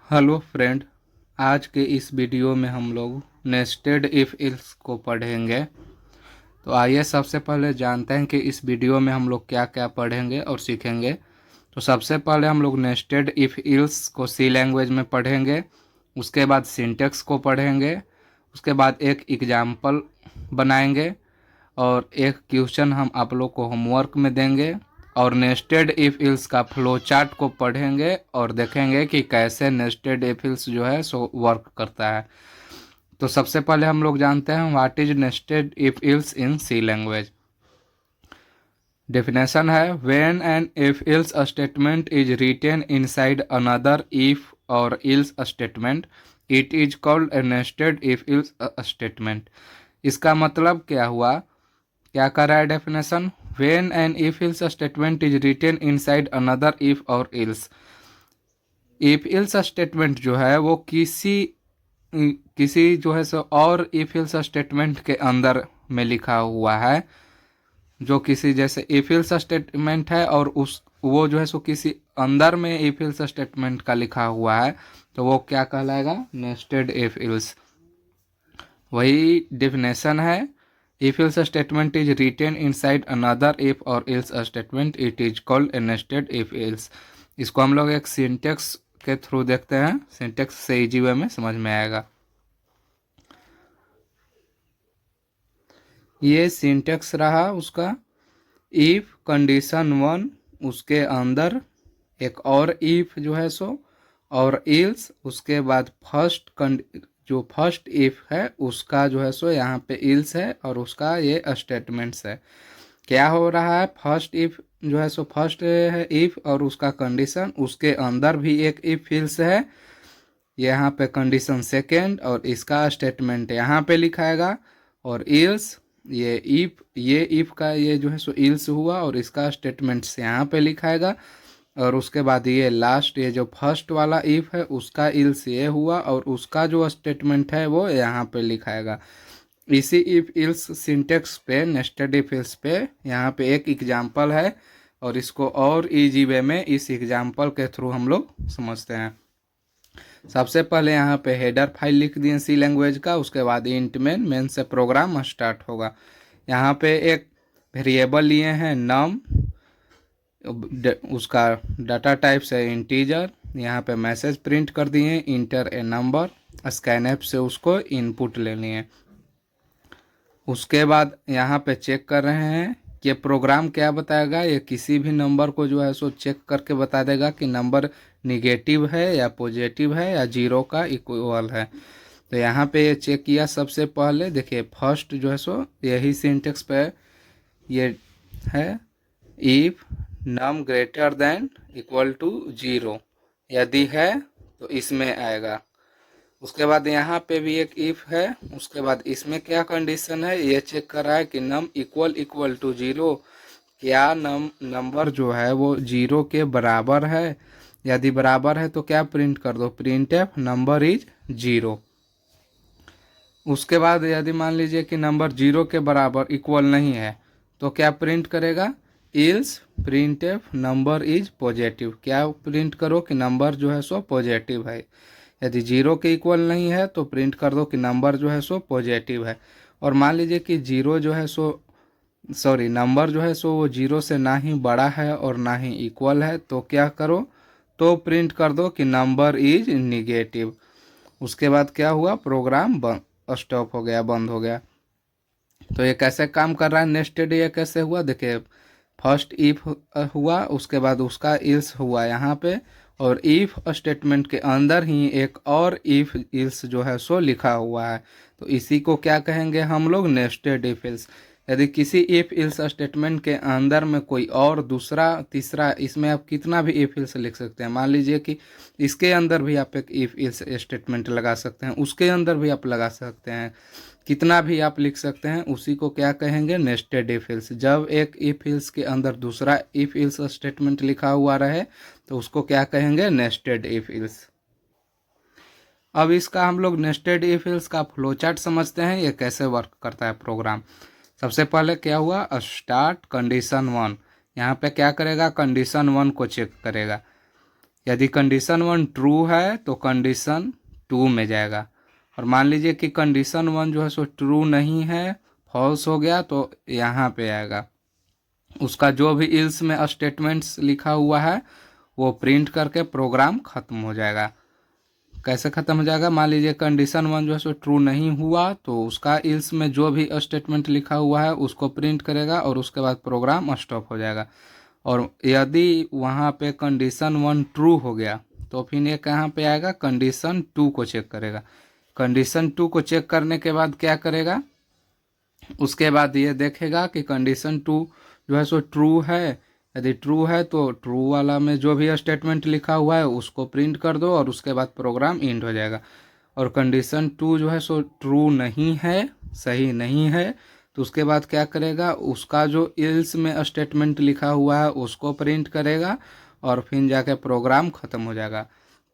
Hello friend, आज के इस वीडियो में हम लोग नेस्टेड इफ इल्स को पढ़ेंगे। तो आइए सबसे पहले जानते हैं कि इस वीडियो में हम लोग क्या क्या पढ़ेंगे और सीखेंगे। तो सबसे पहले हम लोग नेस्टेड इफ इल्स को सी लैंग्वेज में पढ़ेंगे। उसके बाद सिंटेक्स को पढ़ेंगे। उसके बाद एक एग्जाम्पल बनाएंगे और एक क्वेश्चन हम आप लोग को होमवर्क में देंगे। और नेस्टेड इफ इल्स का फ्लो चार्ट को पढ़ेंगे और देखेंगे कि कैसे नेस्टेड इफ इल्स जो है सो वर्क करता है। तो सबसे पहले हम लोग जानते हैं what is nested if else in C language. Definition है when an if else statement is written inside another if और else statement it is called a nested if else statement. इसका मतलब क्या हुआ, क्या कर रहा है definition, when an if else statement is written inside another if और इल्स। इफ इल्स स्टेटमेंट जो है वो किसी जो है सो और इफ इल्स स्टेटमेंट के अंदर में लिखा हुआ है। जो किसी जैसे इफ इल्स स्टेटमेंट है और उस वो जो है सो किसी अंदर में इफ इल्स स्टेटमेंट का लिखा हुआ है, तो वो क्या कहलाएगा, नेस्टेड इफ इल्स। वही डेफिनेशन है, if else statement is written inside another if or else statement it is called a nested if else। इसको हम लोग एक सिंटेक्स के थ्रू देखते हैं, सिंटेक्स से इजी वे में समझ में आएगा। ये सिंटेक्स रहा उसका, इफ कंडीशन 1 उसके अंदर एक और इफ जो है सो, और इल्स उसके बाद जो फर्स्ट इफ है उसका जो है सो यहाँ पे इल्स है और उसका ये स्टेटमेंट्स है। क्या हो रहा है, फर्स्ट इफ जो है सो फर्स्ट है इफ और उसका कंडीशन, उसके अंदर भी एक इफ इल्स है, यहाँ पे कंडीशन सेकेंड और इसका स्टेटमेंट यहाँ पे लिखाएगा। और इल्स ये इफ का ये जो है सो इल्स हुआ और इसका स्टेटमेंट्स यहाँ पे लिखाएगा। और उसके बाद ये लास्ट ये जो फर्स्ट वाला इफ है उसका इल्स ये हुआ और उसका जो स्टेटमेंट है वो यहाँ पे लिखाएगा। इसी इफ इल्स सिंटेक्स पे, नेस्टेड इफ इल्स पे यहाँ पे एक एग्जाम्पल है और इसको और इजी वे में इस एग्जाम्पल के थ्रू हम लोग समझते हैं। सबसे पहले यहाँ पे हेडर फाइल लिख दिए सी लैंग्वेज का, उसके बाद इंट मेन से प्रोग्राम स्टार्ट होगा। यहाँ पे एक वेरिएबल लिए हैं नम, उसका डाटा टाइप से इंटीजर, यहाँ पे मैसेज प्रिंट कर दिए इंटर ए नंबर, स्कैनएप से उसको इनपुट ले लिए। उसके बाद यहाँ पे चेक कर रहे हैं कि प्रोग्राम क्या बताएगा, ये किसी भी नंबर को जो है सो चेक करके बता देगा कि नंबर निगेटिव है या पॉजिटिव है या जीरो का इक्वल है। तो यहाँ पे ये चेक किया सबसे पहले, देखिए फर्स्ट जो है सो यही सिंटेक्स पे ये है, if num greater than equal to 0 यदि है तो इसमें आएगा। उसके बाद यहाँ पे भी एक इफ है, उसके बाद इसमें क्या कंडीशन है ये चेक कर रहा है कि नम इक्वल टू 0, क्या नंबर जो है वो 0 के बराबर है। यदि बराबर है तो क्या प्रिंट कर दो, प्रिंट एफ नंबर इज 0। उसके बाद यदि मान लीजिए कि नंबर 0 के बराबर इक्वल नहीं है तो क्या प्रिंट करेगा, ills print F number is positive. क्या प्रिंट करो कि नंबर जो है सो पॉजिटिव है। यदि 0 के इक्वल नहीं है तो प्रिंट कर दो कि नंबर जो है सो पॉजिटिव है। और मान लीजिए कि नंबर जो है सो वो 0 से ना ही बड़ा है और ना ही इक्वल है, तो क्या करो, तो प्रिंट कर दो कि नंबर इज निगेटिव। उसके बाद क्या हुआ, प्रोग्राम स्टॉप हो गया, बंद हो गया। तो ये कैसे काम कर रहा है नेस्टेड, ये कैसे हुआ, देखिए फर्स्ट इफ हुआ, उसके बाद उसका इल्स हुआ यहाँ पे, और इफ स्टेटमेंट के अंदर ही एक और इफ इल्स जो है सो लिखा हुआ है। तो इसी को क्या कहेंगे हम लोग, नेस्टेड इफ इल्स। यदि किसी इफ इल्स स्टेटमेंट के अंदर में कोई और दूसरा तीसरा, इसमें आप कितना भी इफ इल्स लिख सकते हैं। मान लीजिए कि इसके अंदर भी आप एक इफ इल्स स्टेटमेंट लगा सकते हैं, उसके अंदर भी आप लगा सकते हैं, कितना भी आप लिख सकते हैं। उसी को क्या कहेंगे, नेस्टेड इफ इल्स। जब एक इफ इल्स के अंदर दूसरा इफ इल्स स्टेटमेंट लिखा हुआ रहे तो उसको क्या कहेंगे, नेस्टेड इफ इल्स। अब इसका हम लोग नेस्टेड इफ इल्स का फ्लो चार्ट समझते हैं, ये कैसे वर्क करता है प्रोग्राम। सबसे पहले क्या हुआ, स्टार्ट कंडीशन 1, यहाँ पे क्या करेगा, कंडीशन 1 को चेक करेगा। यदि कंडीशन 1 ट्रू है तो कंडीशन 2 में जाएगा। और मान लीजिए कि कंडीशन 1 जो है सो ट्रू नहीं है, फॉल्स हो गया, तो यहाँ पे आएगा। उसका जो भी इल्स में स्टेटमेंट्स लिखा हुआ है वो प्रिंट करके प्रोग्राम ख़त्म हो जाएगा। कैसे ख़त्म हो जाएगा? मान लीजिए कंडीशन 1 जो है सो ट्रू नहीं हुआ, तो उसका इल्स में जो भी स्टेटमेंट लिखा हुआ है उसको प्रिंट करेगा और उसके बाद प्रोग्राम स्टॉप हो जाएगा। और यदि वहाँ पे कंडीशन 1 ट्रू हो गया तो फिर ये कहाँ पे आएगा? कंडीशन 2 को चेक करेगा। कंडीशन 2 को चेक करने के बाद क्या करेगा? उसके बाद ये देखेगा कि कंडीशन 2 जो है सो ट्रू है। यदि ट्रू है तो ट्रू वाला में जो भी स्टेटमेंट लिखा हुआ है उसको प्रिंट कर दो और उसके बाद प्रोग्राम एंड हो जाएगा। और कंडीशन 2 जो है सो ट्रू नहीं है, सही नहीं है, तो उसके बाद क्या करेगा? उसका जो इल्स में स्टेटमेंट लिखा हुआ है उसको प्रिंट करेगा और फिर जाके प्रोग्राम ख़त्म हो जाएगा।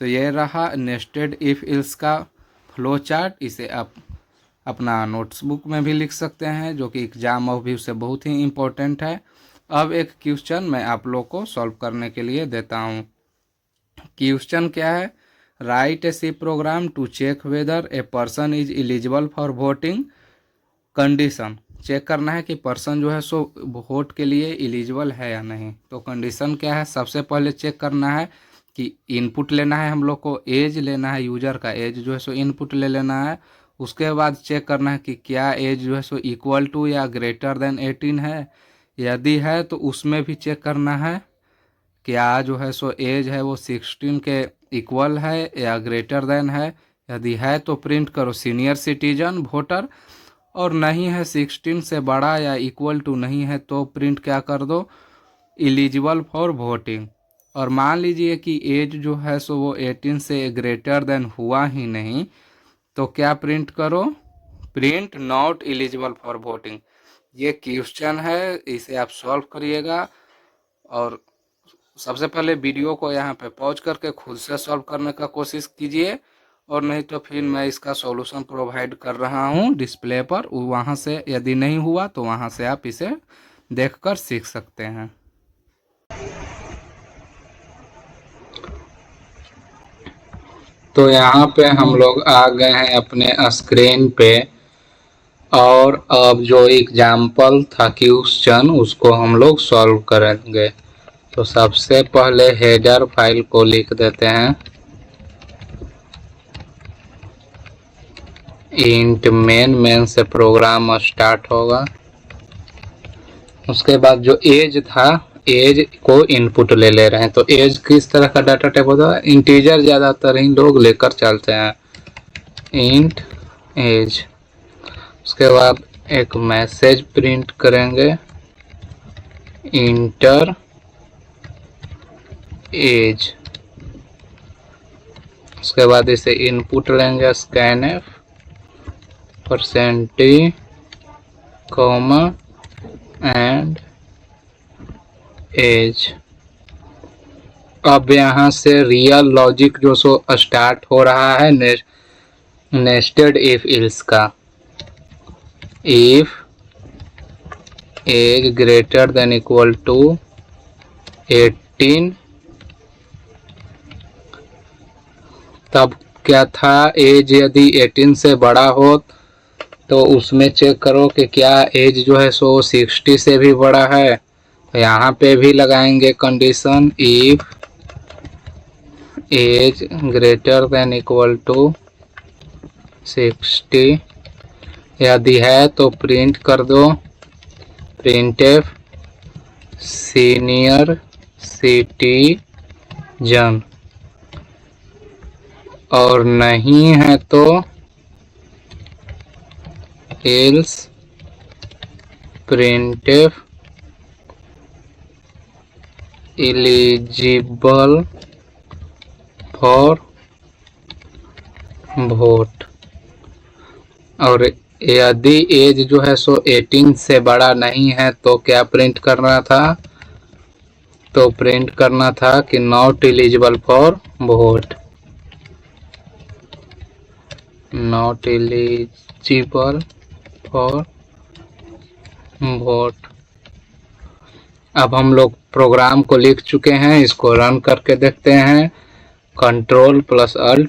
तो ये रहा नेस्टेड इफ इल्स का फ्लो चार्ट। इसे आप अपना नोट्स बुक में भी लिख सकते हैं, जो कि एग्जाम में भी उससे बहुत ही इम्पोर्टेंट है। अब एक क्वेश्चन मैं आप लोग को सॉल्व करने के लिए देता हूँ। क्वेश्चन क्या है? Write a C program to check whether a person is eligible for voting. Condition check करना है कि पर्सन जो है सो वोट के लिए एलिजिबल है या नहीं। तो कंडीशन क्या है? सबसे पहले चेक करना है कि इनपुट लेना है, हम लोग को एज लेना है, यूजर का एज जो है सो इनपुट ले लेना है। उसके बाद चेक करना है कि क्या एज जो है सो इक्वल टू या ग्रेटर देन 18 है। यदि है तो उसमें भी चेक करना है क्या जो है सो एज है वो 16 के इक्वल है या ग्रेटर देन है। यदि है तो प्रिंट करो सीनियर सिटीजन वोटर, और नहीं है 16 से बड़ा या इक्वल टू नहीं है तो प्रिंट क्या कर दो? Eligible for voting. और मान लीजिए कि एज जो है सो वो 18 से ग्रेटर देन हुआ ही नहीं, तो क्या प्रिंट करो? Print not eligible for voting. ये क्वेश्चन है, इसे आप सॉल्व करिएगा। और सबसे पहले वीडियो को यहाँ पे पॉज करके खुद से सॉल्व करने का कोशिश कीजिए, और नहीं तो फिर मैं इसका सॉल्यूशन प्रोवाइड कर रहा हूँ डिस्प्ले पर, वहाँ से यदि नहीं हुआ तो वहाँ से आप इसे देखकर सीख सकते हैं। तो यहाँ पे हम लोग आ गए हैं अपने स्क्रीन पे, और अब जो एग्जाम्पल था क्वेश्चन उसको हम लोग सॉल्व करेंगे। तो सबसे पहले हेडर फाइल को लिख देते हैं इंट मेन से प्रोग्राम स्टार्ट होगा। उसके बाद जो एज था, एज को इनपुट ले रहे हैं। तो एज किस तरह का डाटा टाइप होता है? इंटीजर ज़्यादातर ही लोग लेकर चलते हैं, इंट एज। उसके बाद एक मैसेज प्रिंट करेंगे इंटर एज। उसके बाद इसे इनपुट लेंगे स्कैनफ %, कॉमा एंड एज। अब यहाँ से रियल लॉजिक जो सो स्टार्ट हो रहा है नेस्टेड इफ इल्स का। If age greater than equal to 18, तब क्या था? एज यदि 18 से बड़ा हो तो उसमें चेक करो कि क्या एज जो है सो 60 से भी बड़ा है। तो यहाँ पे भी लगाएंगे condition if age greater than equal to 60। यदि है तो प्रिंट कर दो प्रिंटफ सीनियर सिटीजन, और नहीं है तो else printf eligible for vote. और यदि एज जो है सो 18 से बड़ा नहीं है तो क्या प्रिंट करना था? तो प्रिंट करना था कि not eligible for vote, not eligible for vote. अब हम लोग प्रोग्राम को लिख चुके हैं, इसको रन करके देखते हैं। Ctrl+Alt+N।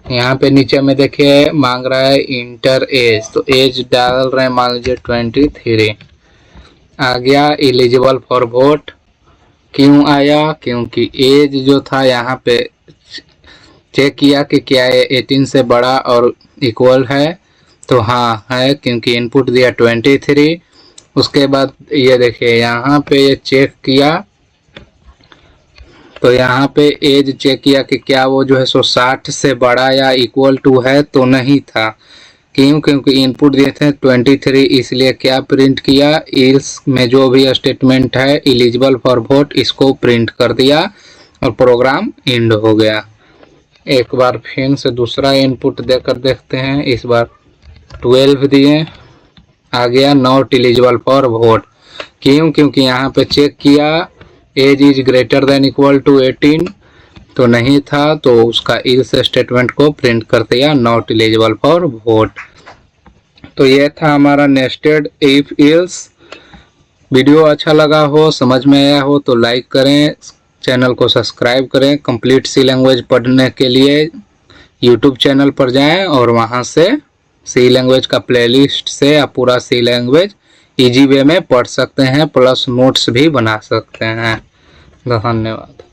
यहाँ पे नीचे में देखिए मांग रहा है इंटर एज, तो एज डाल रहे हैं मान लीजिए 23। आ गया एलिजिबल फॉर वोट। क्यों आया? क्योंकि एज जो था यहाँ पे चेक किया कि क्या ये 18 से बड़ा और इक्वल है, तो हाँ है, क्योंकि इनपुट दिया 23। उसके बाद ये देखिए यहाँ पे ये चेक किया, तो यहाँ पे एज चेक किया कि क्या वो जो है सो 60 से बड़ा या इक्वल टू है, तो नहीं था। क्यों? क्योंकि इनपुट दिए थे 23, इसलिए क्या प्रिंट किया, इल्स में जो भी स्टेटमेंट है एलिजिबल फॉर वोट, इसको प्रिंट कर दिया और प्रोग्राम एंड हो गया। एक बार फिर से दूसरा इनपुट देकर देखते हैं। इस बार 12 दिए, आ गया नॉट एलिजिबल फॉर वोट। क्यों? क्योंकि यहाँ पे चेक किया age is greater than equal to 18, तो नहीं था, तो उसका इल्स स्टेटमेंट को प्रिंट कर दिया नॉट एलिजिबल फॉर वोट। तो ये था हमारा नेस्टेड इफ इल्स। वीडियो अच्छा लगा हो, समझ में आया हो तो लाइक करें, चैनल को सब्सक्राइब करें। कंप्लीट सी लैंग्वेज पढ़ने के लिए यूट्यूब चैनल पर जाएं और वहां से सी लैंग्वेज का प्लेलिस्ट से आप पूरा सी लैंग्वेज इजी वे में पढ़ सकते हैं, प्लस नोट्स भी बना सकते हैं। धन्यवाद।